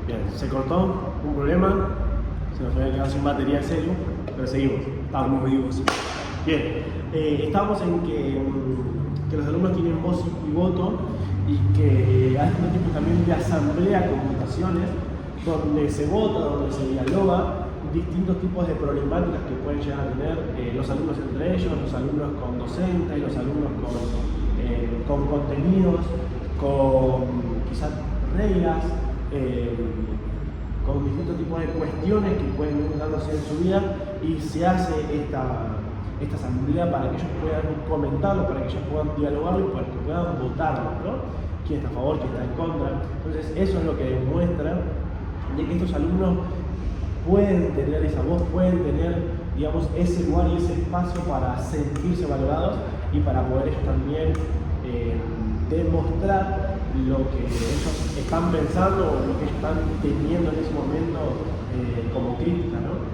Bien, se cortó, un problema, se nos había quedado sin batería el celu, pero seguimos, estamos vivos. Bien, estábamos en que los alumnos tienen voz y voto y que hay un tipo también de asamblea con votaciones donde se vota, donde se dialoga distintos tipos de problemáticas que pueden llegar a tener los alumnos entre ellos, los alumnos con docentes, los alumnos con contenidos, con quizás reglas, con distintos tipos de cuestiones que pueden ir dándose en su vida, y se hace esta asamblea para que ellos puedan comentarlo, para que ellos puedan dialogarlo y para que puedan votarlo, ¿no? Quién está a favor, quién está en contra. Entonces eso es lo que demuestra de que estos alumnos pueden tener esa voz, pueden tener, digamos, ese lugar y ese espacio para sentirse valorados y para poder ellos también demostrar lo que ellos están pensando o lo que ellos están teniendo en ese momento como crítica, ¿no?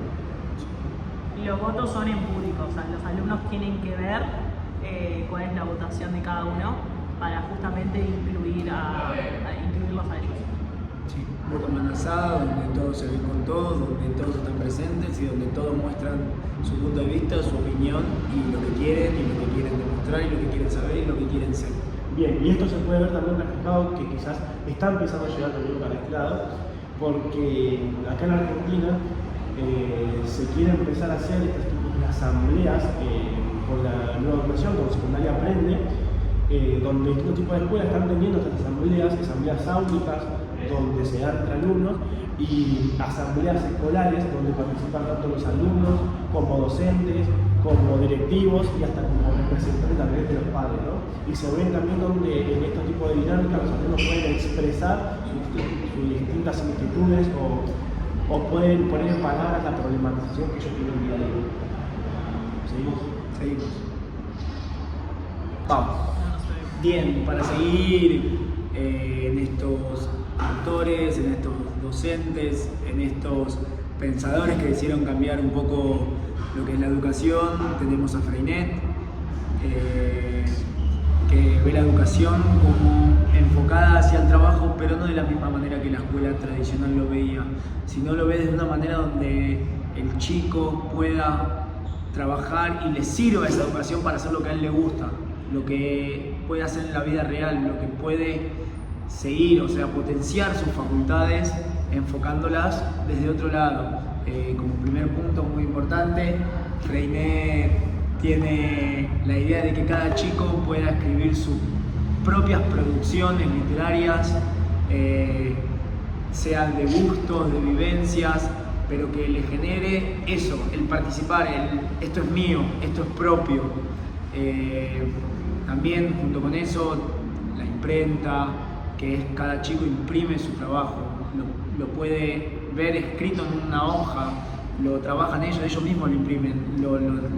Y los votos son en público, o sea, los alumnos tienen que ver cuál es la votación de cada uno para justamente incluirlos a ellos. Sí, voto manazada, donde todos se ven con todos, donde todos están presentes y donde todos muestran su punto de vista, su opinión y lo que quieren demostrar y lo que quieren saber y lo que quieren ser. Bien, y esto se puede ver también reflejado que quizás está empezando a llegar también para este lado, porque acá en Argentina se quiere empezar a hacer estos tipos de asambleas con la nueva educación, con Secundaria Aprende, donde distintos tipos de escuelas están teniendo estas asambleas áulicas, donde se dan entre alumnos, y asambleas escolares, donde participan tanto los alumnos como docentes, como directivos y hasta como representantes también de los padres, ¿no? Y se ven también donde en estos tipos de dinámicas los alumnos pueden expresar sus distintas inquietudes o pueden poner en palabras la problematización que ellos tienen día a día. Seguimos. Vamos. Bien, para seguir en estos autores, en estos docentes, en estos pensadores que decidieron cambiar un poco lo que es la educación, tenemos a Freinet, que ve la educación como enfocada hacia el trabajo, pero no de la misma manera que la escuela tradicional lo veía, sino lo ve de una manera donde el chico pueda trabajar y le sirva esa educación para hacer lo que a él le gusta, lo que puede hacer en la vida real, lo que puede seguir, o sea, potenciar sus facultades enfocándolas desde otro lado. Como primer punto muy importante, Freinet tiene la idea de que cada chico pueda escribir sus propias producciones literarias, sean de gustos, de vivencias, pero que le genere eso, el participar, esto es mío, esto es propio. También junto con eso, la imprenta, que es cada chico imprime su trabajo, lo puede ver escrito en una hoja, lo trabajan ellos mismos lo imprimen,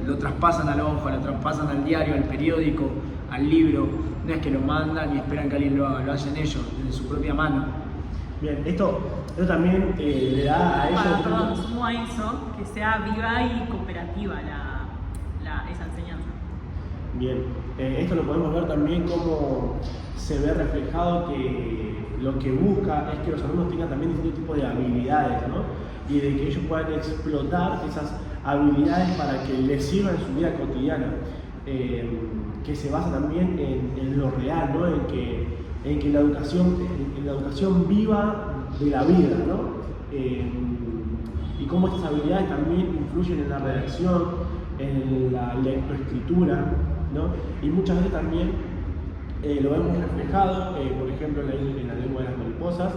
lo traspasan a la hoja, lo traspasan al diario, al periódico, al libro. No es que lo mandan y esperan que alguien lo haga, lo hacen ellos, de su propia mano. Bien, esto también le da a ellos... Perdón, sumo a eso, que sea viva y cooperativa esa enseñanza. Bien, esto lo podemos ver también como se ve reflejado que lo que busca es que los alumnos tengan también distintos tipos de habilidades, ¿no? Y de que ellos puedan explotar esas habilidades para que les sirvan en su vida cotidiana, que se basa también en lo real, ¿no? En que la educación viva de la vida, ¿no? Y cómo estas habilidades también influyen en la redacción, en la lectoescritura, ¿no? Y muchas veces también lo vemos reflejado, por ejemplo, en la lengua de las mariposas,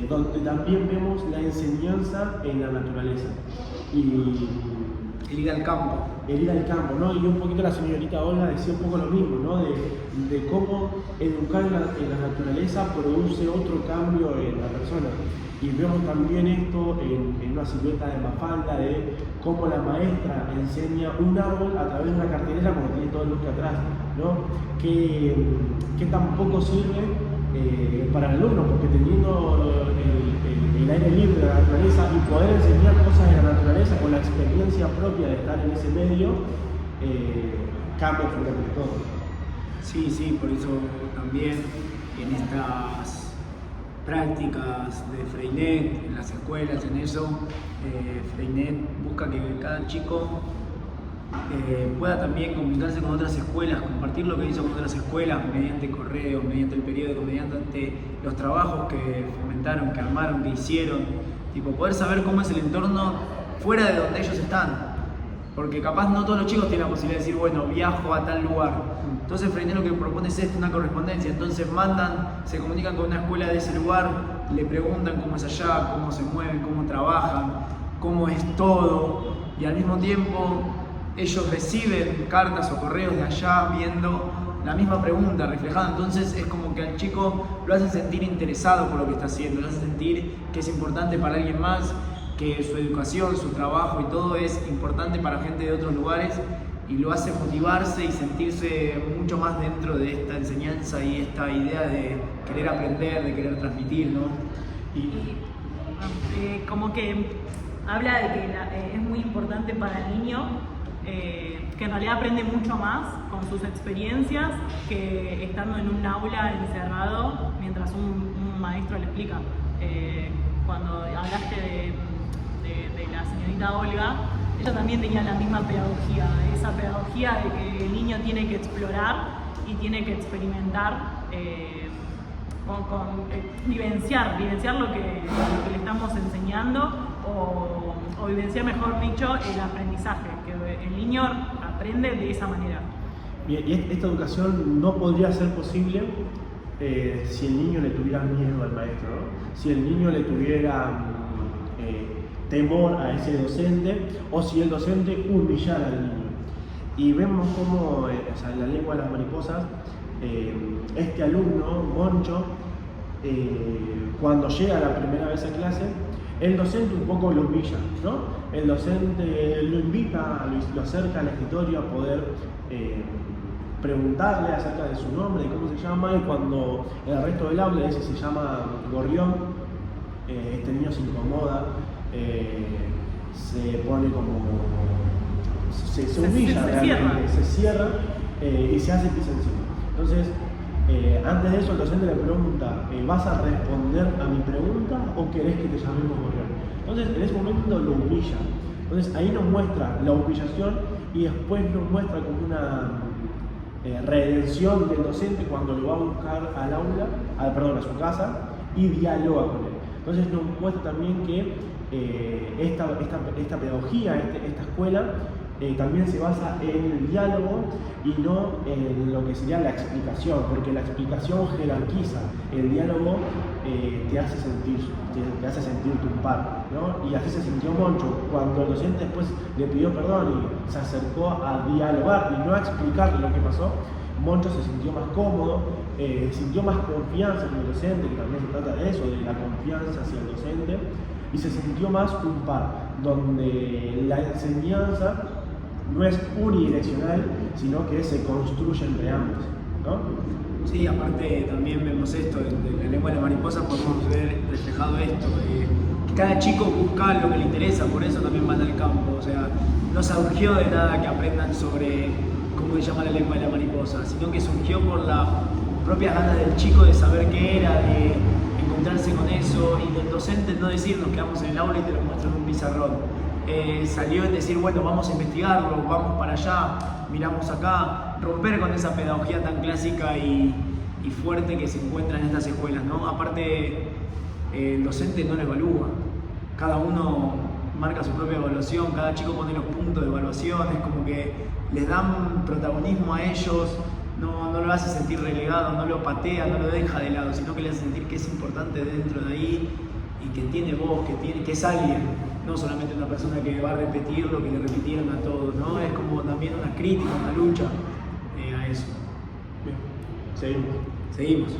donde también vemos la enseñanza en la naturaleza. Y El ir al campo. El ir al campo, ¿no? Y un poquito la señorita Olga decía un poco lo mismo, ¿no? De cómo educar en la naturaleza produce otro cambio en la persona. Y vemos también esto en una silueta de Mafalda, de cómo la maestra enseña un árbol a través de una cartelera cuando tiene todo el bosque atrás, ¿no? Que tampoco sirve para el alumno, porque teniendo el aire libre de la naturaleza y poder enseñar cosas de la naturaleza con la experiencia propia de estar en ese medio, cambia absolutamente todo. Sí, por eso también en estas prácticas de Freinet en las escuelas, en eso. Freinet busca que cada chico pueda también comunicarse con otras escuelas, compartir lo que hizo con otras escuelas mediante correo, mediante el periódico, mediante los trabajos que fomentaron, que armaron, que hicieron, tipo poder saber cómo es el entorno fuera de donde ellos están, porque capaz no todos los chicos tienen la posibilidad de decir, bueno, viajo a tal lugar. Entonces Freinet lo que propone es una correspondencia, entonces se comunican con una escuela de ese lugar, le preguntan cómo es allá, cómo se mueven, cómo trabajan, cómo es todo, y al mismo tiempo ellos reciben cartas o correos de allá viendo la misma pregunta reflejada. Entonces es como que al chico lo hace sentir interesado por lo que está haciendo, lo hace sentir que es importante para alguien más, que su educación, su trabajo y todo es importante para gente de otros lugares, y lo hace motivarse y sentirse mucho más dentro de esta enseñanza y esta idea de querer aprender, de querer transmitir, ¿no? Como que habla de que es muy importante para el niño, que en realidad aprende mucho más con sus experiencias que estando en un aula encerrado mientras un maestro le explica. Cuando hablaste de la señorita Olga, ella también tenía la misma pedagogía, esa pedagogía de que el niño tiene que explorar y tiene que experimentar, vivenciar lo que le estamos enseñando, o vivenciar, mejor dicho, el aprendizaje, que el niño aprende de esa manera. Y esta educación no podría ser posible si el niño le tuviera miedo al maestro, ¿no? Si el niño le tuviera temor a ese docente, o si el docente humillara al niño. Y vemos cómo, en la lengua de las mariposas, este alumno, Moncho, cuando llega la primera vez a clase, el docente un poco lo humilla, ¿no? El docente lo invita, lo acerca al escritorio a poder preguntarle acerca de su nombre, de cómo se llama, y cuando el resto del aula dice se llama Gorrión, este niño se incomoda, se pone como... se humilla, se cierra y se hace pis encima. Entonces, antes de eso el docente le pregunta, ¿vas a responder a mi pregunta o querés que te llamemos Gorrión? Entonces en ese momento lo humilla. Entonces ahí nos muestra la humillación y después nos muestra como una redención del docente cuando lo va a buscar al aula, a su casa, y dialoga con él. Entonces nos muestra también que esta pedagogía, esta escuela, también se basa en el diálogo y no en lo que sería la explicación, porque la explicación jerarquiza, el diálogo te hace sentir tu par, ¿no? Y así se sintió Moncho cuando el docente después le pidió perdón y se acercó a dialogar y no a explicarle lo que pasó. Moncho se sintió más cómodo, sintió más confianza en el docente, que también se trata de eso, de la confianza hacia el docente, y se sintió más un par, donde la enseñanza no es unidireccional, sino que se construye entre ambos, ¿no? Sí, aparte también vemos esto, en la lengua de la mariposa podemos ver reflejado esto, que cada chico busca lo que le interesa, por eso también van al campo, o sea, no surgió de nada que aprendan sobre cómo se llama la lengua de la mariposa, sino que surgió por las propias ganas del chico de saber qué era, de encontrarse con eso, y del docente no decir nos quedamos en el aula y te lo muestro en un pizarrón. Salió en decir, bueno, vamos a investigarlo, vamos para allá, miramos acá, romper con esa pedagogía tan clásica y fuerte que se encuentra en estas escuelas, ¿no? Aparte, el docente no lo evalúa, cada uno marca su propia evaluación, cada chico pone los puntos de evaluación, es como que les dan protagonismo a ellos, no lo hace sentir relegado, no lo patea, no lo deja de lado, sino que le hace sentir que es importante dentro de ahí y que tiene voz, que es alguien. No solamente una persona que va a repetir lo que le repitieron a todos, ¿no? Es como también una crítica, una lucha a eso. Bien, seguimos.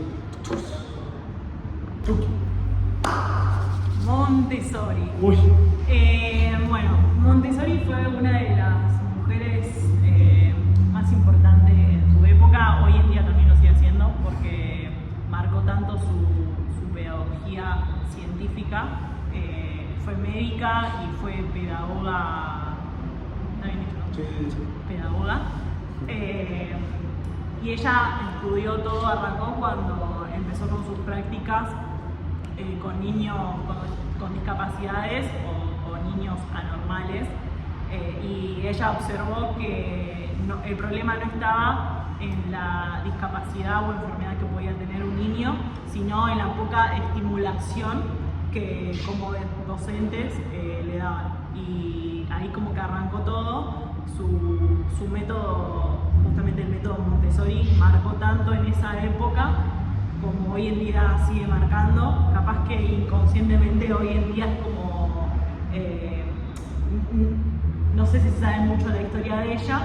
Montessori. Uy. Bueno, Montessori fue una de las mujeres más importantes en su época, hoy en día también lo sigue haciendo porque marcó tanto su pedagogía científica. Fue médica y fue pedagoga, ¿está bien dicho, no? Sí. Pedagoga. Y ella estudió todo, arrancó cuando empezó con sus prácticas con niños con discapacidades o niños anormales, y ella observó que el problema no estaba en la discapacidad o enfermedad que podía tener un niño, sino en la poca estimulación que como docentes le daban. Y ahí como que arrancó todo, su método, justamente el método Montessori, marcó tanto en esa época como hoy en día sigue marcando. Capaz que inconscientemente hoy en día es como, no sé si se sabe mucho de la historia de ella,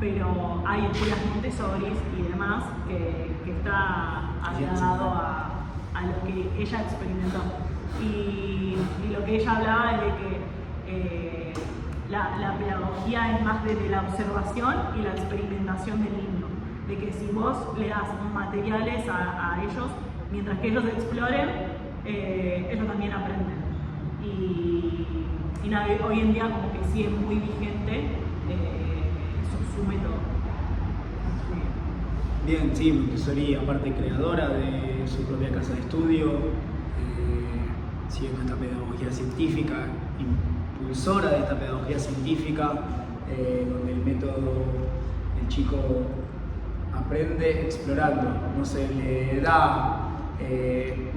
pero hay escuelas Montessori y demás que está agregado a lo que ella experimentó. Y lo que ella hablaba es de que la pedagogía es más desde la observación y la experimentación del niño. De que si vos le das materiales a ellos, mientras que ellos exploren, ellos también aprenden. Y nada, hoy en día como que sigue muy vigente su método. Bien, sí, Montessori, aparte creadora de su propia casa de estudio, sigue con esta pedagogía científica, impulsora de esta pedagogía científica, donde el método, el chico aprende explorando, no se le da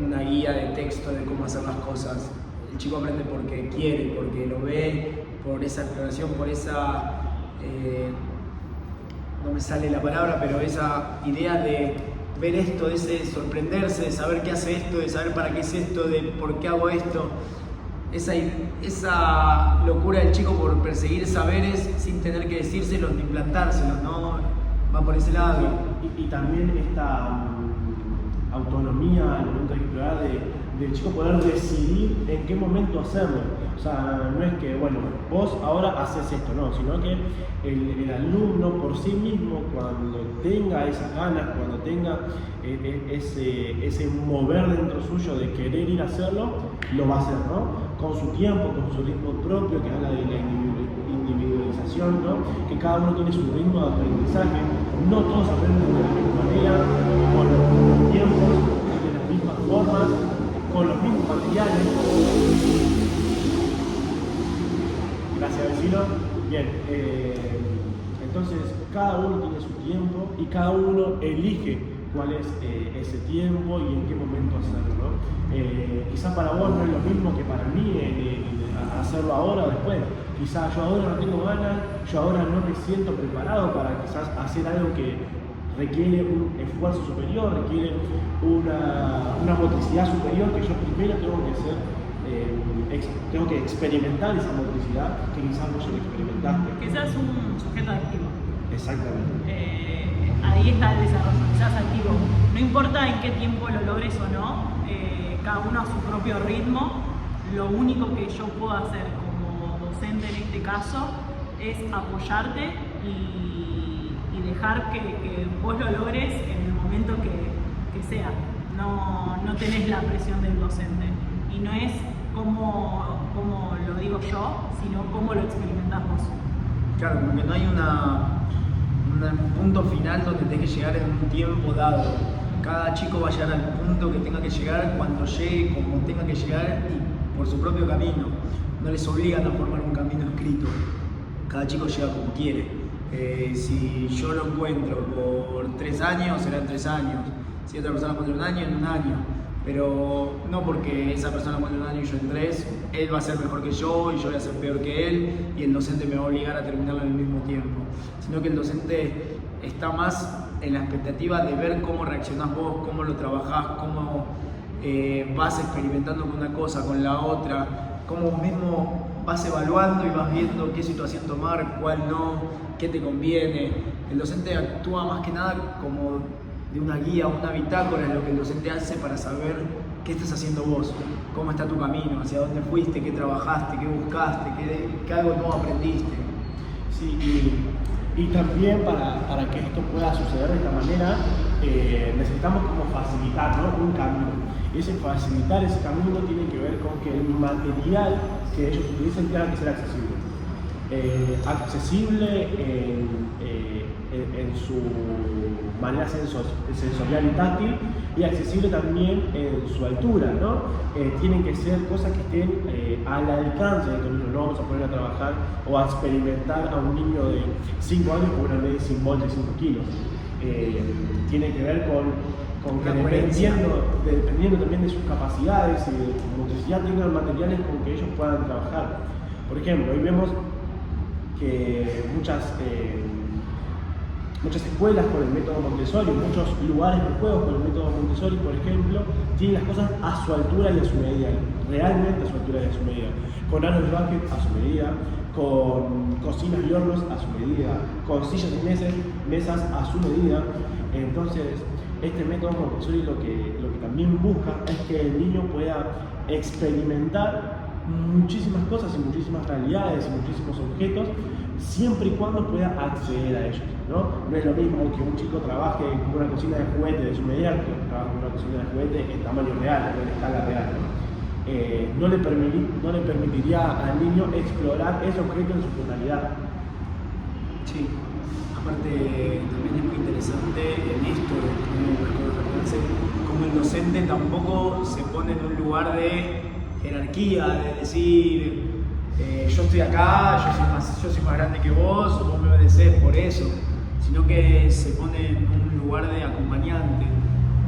una guía de texto de cómo hacer las cosas. El chico aprende porque quiere, porque lo ve, por esa exploración, por esa, no me sale la palabra, pero esa idea de ver esto, de ese sorprenderse, de saber qué hace esto, de saber para qué es esto, de por qué hago esto. Esa locura del chico por perseguir saberes sin tener que decírselos ni implantárselos, ¿no? Va por ese lado. Y también esta autonomía al momento de explorar, del chico poder decidir en qué momento hacerlo. O sea, no es que, bueno, vos ahora haces esto, no, sino que el alumno por sí mismo, cuando tenga esas ganas, cuando tenga ese mover dentro suyo de querer ir a hacerlo, lo va a hacer, ¿no? Con su tiempo, con su ritmo propio, que habla de la individualización, ¿no? Que cada uno tiene su ritmo de aprendizaje, no todos aprenden de la misma manera, con los mismos tiempos, de las mismas formas, con los mismos materiales. Gracias, vecino. Bien, entonces cada uno tiene su tiempo y cada uno elige cuál es ese tiempo y en qué momento hacerlo, ¿no? Quizás para vos no es lo mismo que para mí hacerlo ahora o después. Quizás yo ahora no tengo ganas, yo ahora no me siento preparado para quizás hacer algo que requiere un esfuerzo superior, requiere una motricidad superior que yo primero tengo que hacer. Tengo que experimentar esa motricidad que quizás vos ya lo experimentaste. Que seas un sujeto activo. Exactamente. Ahí está el desarrollo, que seas activo. No importa en qué tiempo lo logres o no, cada uno a su propio ritmo. Lo único que yo puedo hacer como docente en este caso es apoyarte y dejar que vos lo logres en el momento que sea. No tenés la presión del docente. Y no es como lo digo yo, sino cómo lo experimentás vos. Claro, porque no hay un punto final donde tenga que llegar en un tiempo dado. Cada chico va a llegar al punto que tenga que llegar cuando llegue, como tenga que llegar y por su propio camino. No les obligan a formar un camino escrito. Cada chico llega como quiere. Si yo lo encuentro por 3 años, serán 3 años. Si otra persona encuentra un año, en un año. Pero no porque esa persona encuentre un año y yo en 3, él va a ser mejor que yo y yo voy a ser peor que él y el docente me va a obligar a terminarlo en el mismo tiempo. Sino que el docente está más en la expectativa de ver cómo reaccionás vos, cómo lo trabajás, cómo vas experimentando con una cosa, con la otra, cómo vos mismo vas evaluando y vas viendo qué situación tomar, cuál no, qué te conviene. El docente actúa más que nada como de una guía, una bitácora, es lo que el docente hace para saber qué estás haciendo vos, cómo está tu camino, hacia dónde fuiste, qué trabajaste, qué buscaste, qué algo nuevo aprendiste. Sí, y también para que esto pueda suceder de esta manera, necesitamos como facilitar, ¿no? Un camino. Y ese facilitar ese camino tiene que ver con que el material que ellos utilicen tenga que ser accesible. accesible en su manera sensorial y táctil, y accesible también en su altura, ¿no? Tienen que ser cosas que estén al alcance de estos niños. No vamos a poner a trabajar o a experimentar a un niño de 5 años con una medicine ball de 5 kilos. Tiene que ver con que dependiendo también de sus capacidades y de su motricidad, tengan materiales con que ellos puedan trabajar. Por ejemplo, hoy vemos que muchas escuelas con el método Montessori, muchos lugares de juego con el método Montessori, por ejemplo, tienen las cosas a su altura y a su medida, realmente a su altura y a su medida, con aros de básquet a su medida, con cocinas y hornos a su medida, con sillas y mesas a su medida. Entonces, este método Montessori lo que también busca es que el niño pueda experimentar muchísimas cosas y muchísimas realidades y muchísimos objetos, siempre y cuando pueda acceder a ellos, ¿no? No es lo mismo que un chico trabaje con una cocina de juguete de su medida que trabaje con una cocina de juguete en tamaño real, en escala real, ¿no? No le permitiría al niño explorar ese objeto en su totalidad. Sí, aparte también es muy interesante en esto, como el docente tampoco se pone en un lugar de jerarquía, de decir yo estoy acá, yo soy más grande que vos me obedecés por eso, sino que se pone en un lugar de acompañante,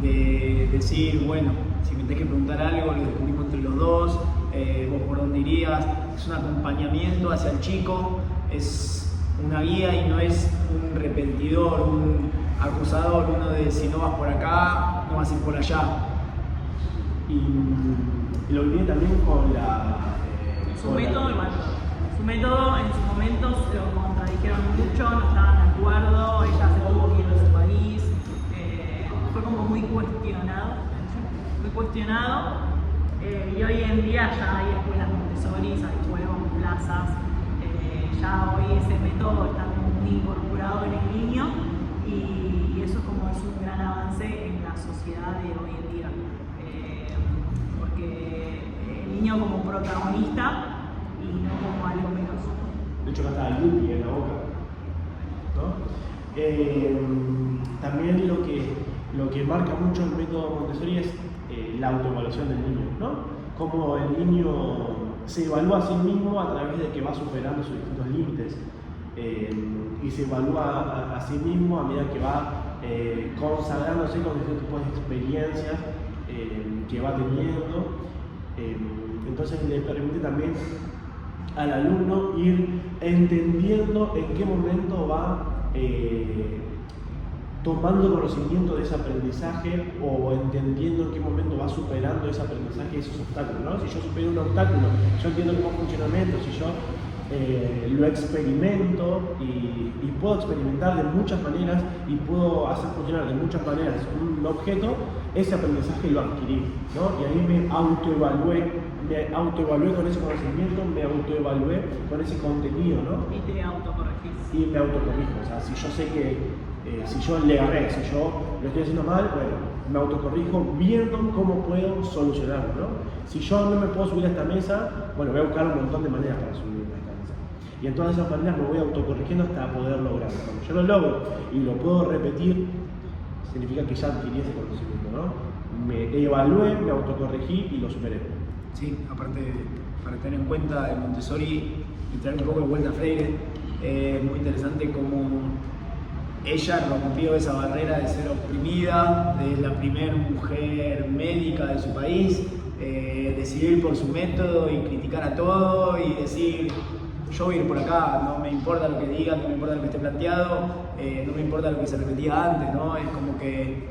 de decir, bueno, si me tenés que preguntar algo, lo descubrimos entre los dos, vos por dónde irías. Es un acompañamiento hacia el chico, es una guía y no es un repetidor, un acusador, uno de si no vas por acá, no vas a ir por allá. Y lo viví también con su método en su momento lo contradijeron mucho, no estaban de acuerdo, ella se tuvo que ir de su país, fue como muy cuestionado, y hoy en día ya hay escuelas Montessori, hay juegos, plazas, ya hoy ese método está muy incorporado en el niño y eso es un gran avance en la sociedad de hoy en día, porque el niño como protagonista y no como algo menos. De hecho, acá está Yupi en la boca, ¿no? También lo que marca mucho el método Montessori es la autoevaluación del niño, ¿no? Cómo el niño se evalúa a sí mismo a través de que va superando sus distintos límites, y se evalúa a sí mismo a medida que va consagrándose con distintos tipos de experiencias que va teniendo. Entonces le permite también al alumno ir entendiendo en qué momento va tomando conocimiento de ese aprendizaje o entendiendo en qué momento va superando ese aprendizaje y esos obstáculos, ¿no? Si yo supero un obstáculo, yo entiendo cómo funciona el método, si yo lo experimento y puedo experimentar de muchas maneras y puedo hacer funcionar de muchas maneras un objeto, ese aprendizaje lo adquirí, ¿no? Y ahí me autoevalué con ese conocimiento, me autoevalué con ese contenido, ¿no? Y te autocorregís. Y me autocorrijo, o sea, si yo sé que si yo le agarré, si yo lo estoy haciendo mal, bueno, me autocorrijo viendo cómo puedo solucionarlo, ¿no? Si yo no me puedo subir a esta mesa, bueno, voy a buscar un montón de maneras para subirme a esta mesa. Y en todas esas maneras me voy autocorrigiendo hasta poder lograrlo. Cuando yo lo logro y lo puedo repetir, significa que ya adquirí ese conocimiento, ¿no? Me evalué, me autocorregí y lo superé. Sí, aparte, para tener en cuenta el Montessori y traer un poco de vuelta a Freire, es muy interesante cómo ella rompió esa barrera de ser oprimida, de la primera mujer médica de su país, decidir por su método y criticar a todo y decir, yo voy a ir por acá, no me importa lo que digan, no me importa lo que esté planteado, no me importa lo que se repetía antes, ¿no? Es como que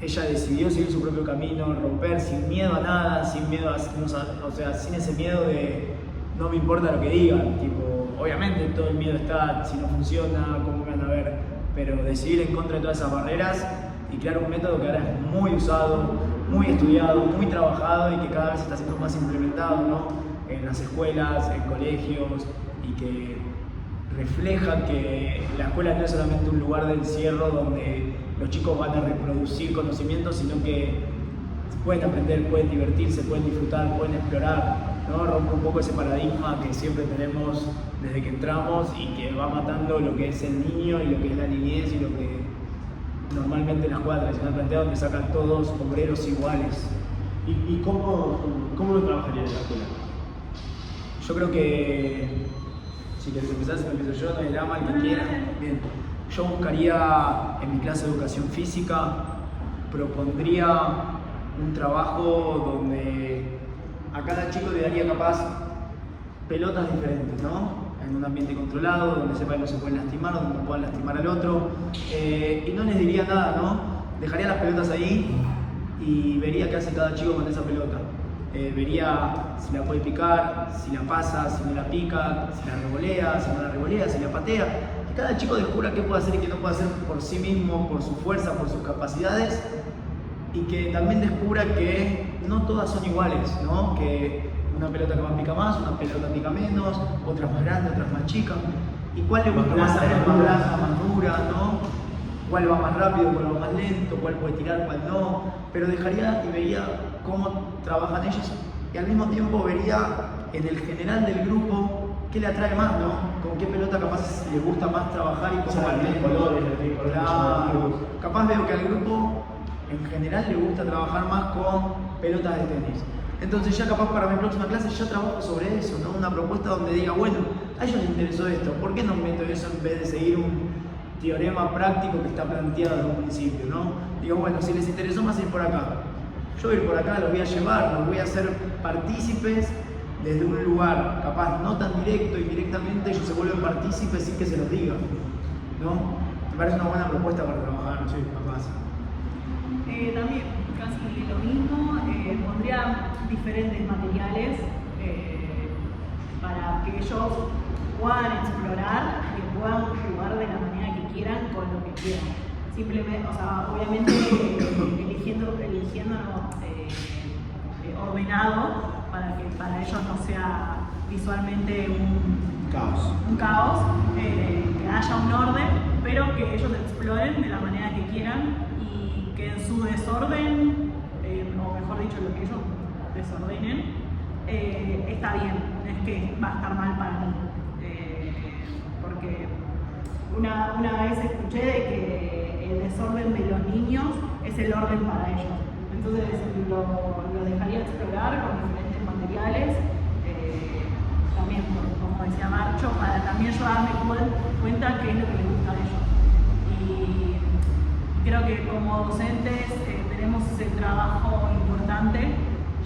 ella decidió seguir su propio camino, romper sin miedo a nada, sin miedo a, o sea, sin ese miedo de no me importa lo que digan, tipo, obviamente todo el miedo está, si no funciona, ¿cómo me van a ver? Pero decidir en contra de todas esas barreras y crear un método que ahora es muy usado, muy estudiado, muy trabajado y que cada vez está siendo más implementado, ¿no? En las escuelas, en colegios, y que refleja que la escuela no es solamente un lugar de encierro donde los chicos van a reproducir conocimientos, sino que pueden aprender, pueden divertirse, pueden disfrutar, pueden explorar. ¿no? Rompe un poco ese paradigma que siempre tenemos desde que entramos y que va matando lo que es el niño y lo que es la niñez y lo que normalmente en la jugada tradicional plantea, donde sacan todos obreros iguales. ¿Y cómo lo trabajarías en la escuela? Yo creo que, si querés empezar, si me empiezo yo, no hay drama, el que quiera. Bien. Yo buscaría en mi clase de educación física, propondría un trabajo donde a cada chico le daría capaz pelotas diferentes, ¿no? En un ambiente controlado, donde sepan que no se pueden lastimar, donde no puedan lastimar al otro. Y no les diría nada, ¿no? Dejaría las pelotas ahí y vería qué hace cada chico con esa pelota. Vería si la puede picar, si la pasa, si no la pica, si la revolea, si no la revolea, si la patea. Que cada chico descubra qué puede hacer y qué no puede hacer por sí mismo, por su fuerza, por sus capacidades. Y que también descubra que no todas son iguales, ¿no? Que una pelota capaz pica más, una pelota pica menos, otras más grandes, otras más chicas. ¿Y cuál le gusta más a él? Más blanda, más dura, ¿no? Cuál va más rápido, cuál va más lento, cuál puede tirar, cuál no. Pero dejaría y vería cómo trabajan ellos y al mismo tiempo vería en el general del grupo qué le atrae más, ¿no? Con qué pelota capaz le gusta más trabajar y cómo va el colores. Claro. Capaz veo que al grupo en general le gusta trabajar más con pelotas de tenis. Entonces ya capaz para mi próxima clase ya trabajo sobre eso, ¿no? Una propuesta donde diga, bueno, a ellos les interesó esto, ¿por qué no meto eso en vez de seguir un teorema práctico que está planteado desde un principio, ¿no? Digo, bueno, si les interesó más ir por acá, yo voy a ir por acá, los voy a llevar, los voy a hacer partícipes desde un lugar capaz no tan directo y directamente ellos se vuelven partícipes sin que se los diga, ¿no? Me parece una buena propuesta para trabajar, sí, capaz. También casi lo mismo, pondría diferentes materiales para que ellos puedan explorar y que puedan jugar de la manera que quieran con lo que quieran. Simplemente, o sea, obviamente eligiendo ordenado para que para ellos no sea visualmente un caos, que haya un orden, pero que ellos exploren de la manera que quieran y que en su desorden, o mejor dicho, lo que ellos desordenen, está bien, no es que va a estar mal para mí. Porque una vez escuché de que el desorden de los niños es el orden para ellos. Entonces lo dejaría explorar con diferentes materiales, también como decía Marcho, para también yo darme cuenta qué es lo que les gusta a ellos. Y creo que como docentes tenemos ese trabajo importante,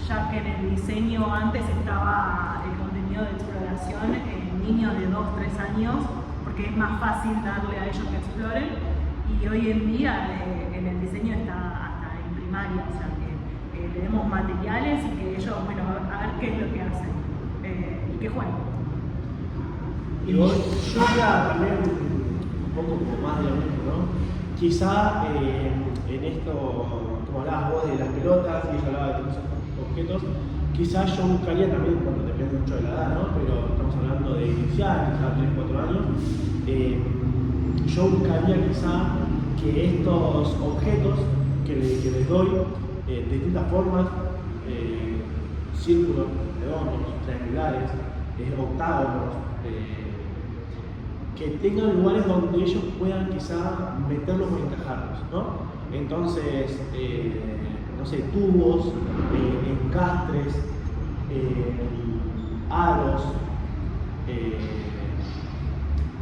ya que en el diseño antes estaba el contenido de exploración en niños de 2-3 años, porque es más fácil darle a ellos que exploren, y hoy en día en el diseño está hasta en primaria, o sea que le demos materiales y que ellos, bueno, a ver qué es lo que hacen y que jueguen. Y yo ya también un poco como más de lo mismo, ¿no? Quizá en esto, como hablabas vos de las pelotas y ella hablaba de otros objetos, quizás yo buscaría también, bueno, depende mucho de la edad, ¿no? Pero estamos hablando de iniciar, quizás 3-4 años, yo buscaría quizá que estos objetos que les doy de distintas formas, círculos, redondos, triangulares, octágonos, que tengan lugares donde ellos puedan quizá meterlos o encajarlos, ¿no? Entonces, no sé, tubos, encastres, aros,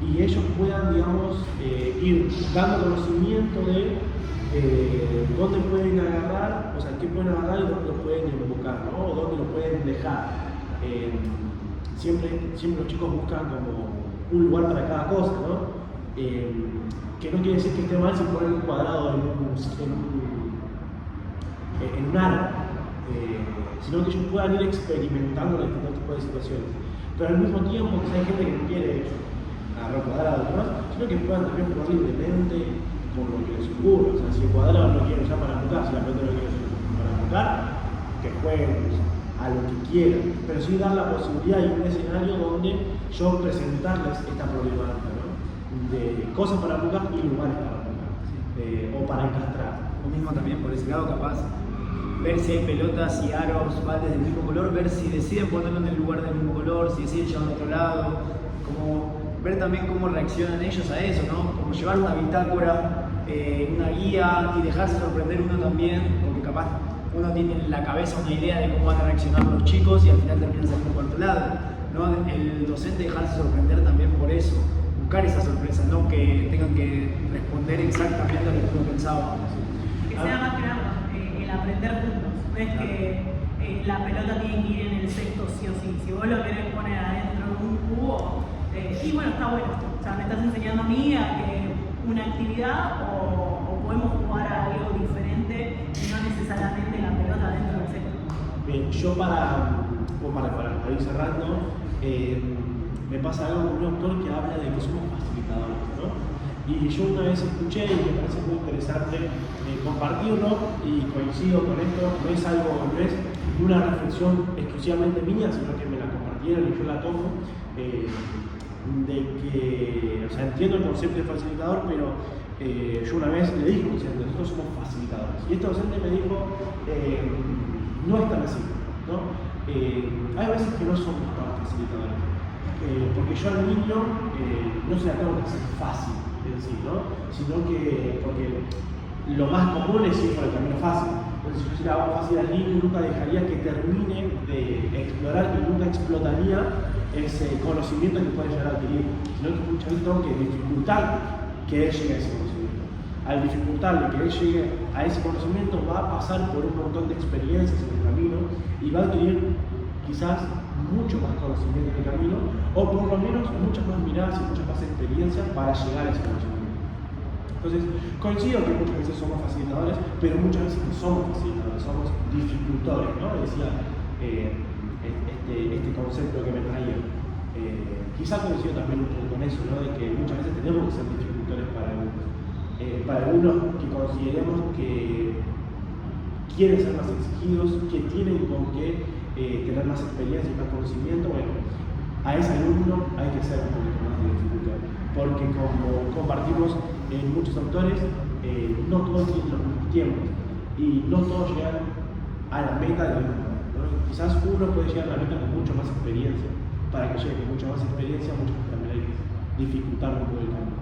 y ellos puedan, digamos, ir dando conocimiento de dónde pueden agarrar, o sea, qué pueden agarrar y dónde lo pueden invocar, ¿no? O dónde lo pueden dejar. Siempre los chicos buscan como un lugar para cada cosa, ¿no? Que no quiere decir que esté mal si ponen un cuadrado en un área, sino que ellos puedan ir experimentando en distintos tipos de situaciones. Pero al mismo tiempo, que hay gente que no quiere agarrar cuadrados y demás, sino que puedan también jugar libremente con lo que les ocurra. O sea, si el cuadrado lo quieren usar para jugar, si la pelota lo quieren usar para jugar, que jueguen a lo que quieran, pero sí dar la posibilidad y un escenario donde yo presentarles esta problemática, ¿no? De cosas para jugar y lugares para jugar, o para encastrar. Lo mismo también por ese lado, capaz ver si hay pelotas y aros baldes del mismo color, ver si deciden ponerlo en el lugar del mismo color, si deciden llevarlo a otro lado, como ver también cómo reaccionan ellos a eso, ¿no? Como llevar una bitácora, una guía y dejarse sorprender uno también, porque capaz uno tiene en la cabeza una idea de cómo van a reaccionar los chicos y al final terminan saliendo por otro lado, ¿no? El docente dejarse sorprender también por eso, buscar esa sorpresa, no que tengan que responder exactamente a lo que uno pensaba. Que sea más que nada el aprender juntos, no es que la pelota tiene que ir en el sexto sí o sí, si vos lo querés poner adentro de un cubo, y bueno, está bueno, o sea, me estás enseñando a mí a que una actividad o podemos jugar a algo diferente y no necesariamente la pelota dentro del sexto. Bien, yo para ir cerrando, me pasa algo con un autor que habla de que somos facilitadores, ¿no? Y yo una vez escuché y me parece muy interesante compartirlo y coincido con esto, no es una reflexión exclusivamente mía, sino que me la compartieron y yo la tomo, de que, o sea, entiendo el concepto de facilitador, pero yo una vez le dije a un docente, nosotros somos facilitadores, y este docente me dijo, no es tan así, ¿no? Hay veces que no somos tan facilitadores, porque yo al niño no se la tengo que hacer fácil, es decir, ¿no? Sino que, porque lo más común es ir por el camino fácil. Entonces, si yo se la hago fácil al niño, nunca dejaría que termine de explorar y nunca explotaría ese conocimiento que puede llegar a adquirir, sino que muchas veces tengo que dificultar que él llegue a ese conocimiento. Al dificultarle que él llegue a ese conocimiento, va a pasar por un montón de experiencias en el camino y va a adquirir quizás mucho más conocimiento en el camino, o por lo menos muchas más miradas y muchas más experiencias para llegar a ese conocimiento. Entonces, coincido que muchas veces somos facilitadores, pero muchas veces no somos facilitadores, somos dificultores, ¿no? Decía este concepto que me traía. Quizás coincido también un poco con eso, ¿no? De que muchas veces tenemos que ser dificultores para algunos que consideremos que quieren ser más exigidos, que tienen con qué tener más experiencia y más conocimiento. Bueno, a ese alumno hay que ser un poquito más de dificultad, porque como compartimos en muchos autores, no todos tienen los mismos tiempos y no todos llegan a la meta de la misma manera, ¿no? Quizás uno puede llegar a la meta con mucha más experiencia. Para que llegue con mucha más experiencia, muchas veces también hay que dificultar un poco el camino.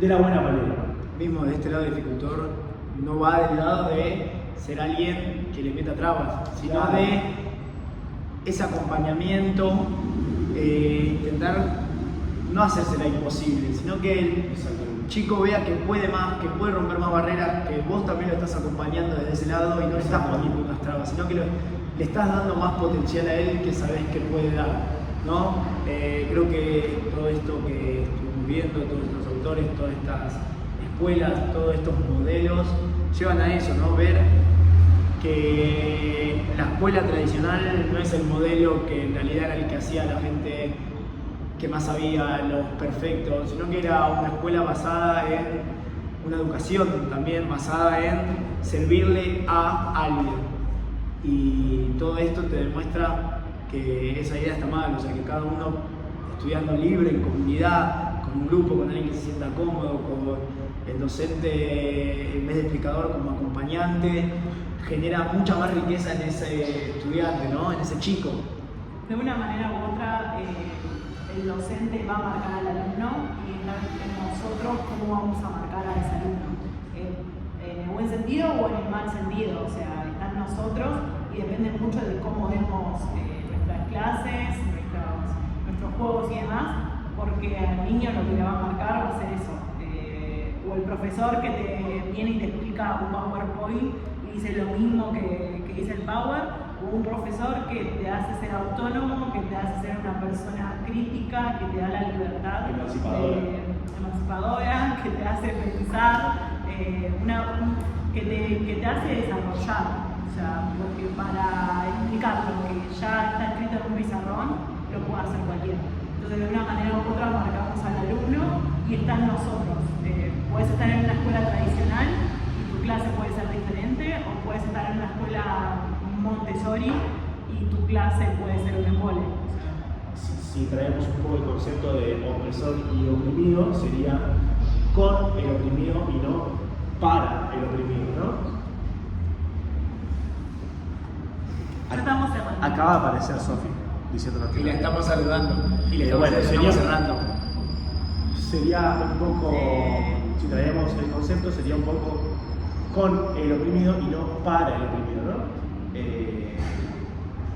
De la buena manera. Mismo de este lado dificultor no va del lado de ser alguien que le meta trabas, sino claro, de ese acompañamiento, intentar no hacérsela imposible, sino que el chico vea que puede más, que puede romper más barreras, que vos también lo estás acompañando desde ese lado y no le estás poniendo unas trabas, sino que le estás dando más potencial a él que sabés que puede dar, ¿no? Creo que todo esto que estuvimos viendo, todos estos autores, todas estas escuelas, todos estos modelos llevan a eso, ¿no? Ver que la escuela tradicional no es el modelo que en realidad era el que hacía la gente que más sabía, los perfectos, sino que era una escuela basada en una educación también basada en servirle a alguien. Y todo esto te demuestra que esa idea está mal, o sea, que cada uno estudiando libre, en comunidad, con un grupo, con alguien que se sienta cómodo, con el docente en vez de explicador como acompañante, genera mucha más riqueza en ese estudiante, ¿no? En ese chico. De una manera u otra, el docente va a marcar al alumno y está en nosotros cómo vamos a marcar a ese alumno. En el buen sentido o en el mal sentido, o sea, está en nosotros y depende mucho de cómo demos nuestras clases, nuestros juegos y demás, porque al niño lo que le va a marcar va a ser eso. O el profesor que te viene y te explica un PowerPoint y dice lo mismo que dice el Power, o un profesor que te hace ser autónomo, que te hace ser una persona crítica, que te da la libertad emancipadora, que te hace pensar, que te hace desarrollar. O sea, porque para explicar lo que ya está escrito en un pizarrón, lo puede hacer cualquiera. Entonces, de una manera u otra marcamos al alumno y está en nosotros. Puedes estar en una escuela tradicional y tu clase puede ser diferente, o puedes estar en una escuela Montessori y tu clase puede ser un embole. Si traemos un poco el concepto de opresor y oprimido, sería con el oprimido y no para el oprimido, ¿no? Ya estamos cerrando. Acaba de aparecer Sofi diciéndonos que Y la estamos saludando. Y le Bueno, estamos sería- cerrando. sería un poco, si traíamos el concepto, sería un poco con el oprimido y no para el oprimido, ¿no?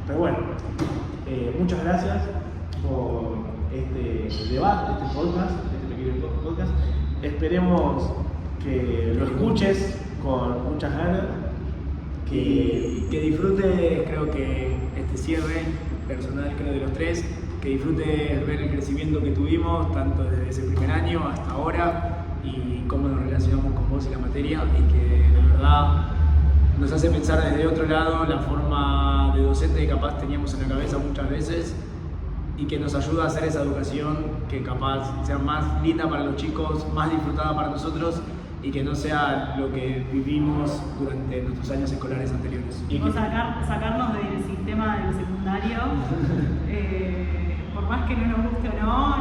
Pero bueno, muchas gracias por este debate, este podcast, este pequeño podcast. Esperemos que lo escuches con muchas ganas. Que disfrutes, creo que este cierre personal, creo de los tres, que disfrutes ver el crecimiento que tuvimos, tanto desde ese primer año hasta ahora, y cómo nos relacionamos con vos y la materia, y que de verdad nos hace pensar desde otro lado la forma de docente que capaz teníamos en la cabeza muchas veces, y que nos ayuda a hacer esa educación que capaz sea más linda para los chicos, más disfrutada para nosotros, y que no sea lo que vivimos durante nuestros años escolares anteriores. Y O que- sacarnos del sistema del secundario, por más que no nos guste o no,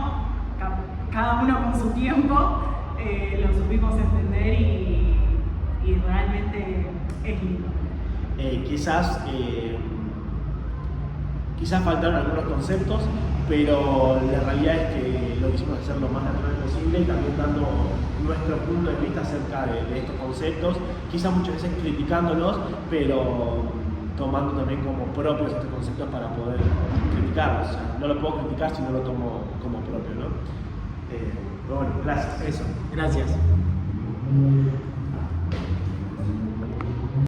cada uno con su tiempo, lo supimos entender y realmente es lindo. Quizás faltaron algunos conceptos, pero la realidad es que lo quisimos hacer lo más natural posible y también dando nuestro punto de vista acerca de estos conceptos, quizás muchas veces criticándolos, pero tomando también como propios estos conceptos para poder criticarlos. O sea, no lo puedo criticar si no lo tomo como propio, ¿no? Pero bueno, gracias. Eso, gracias.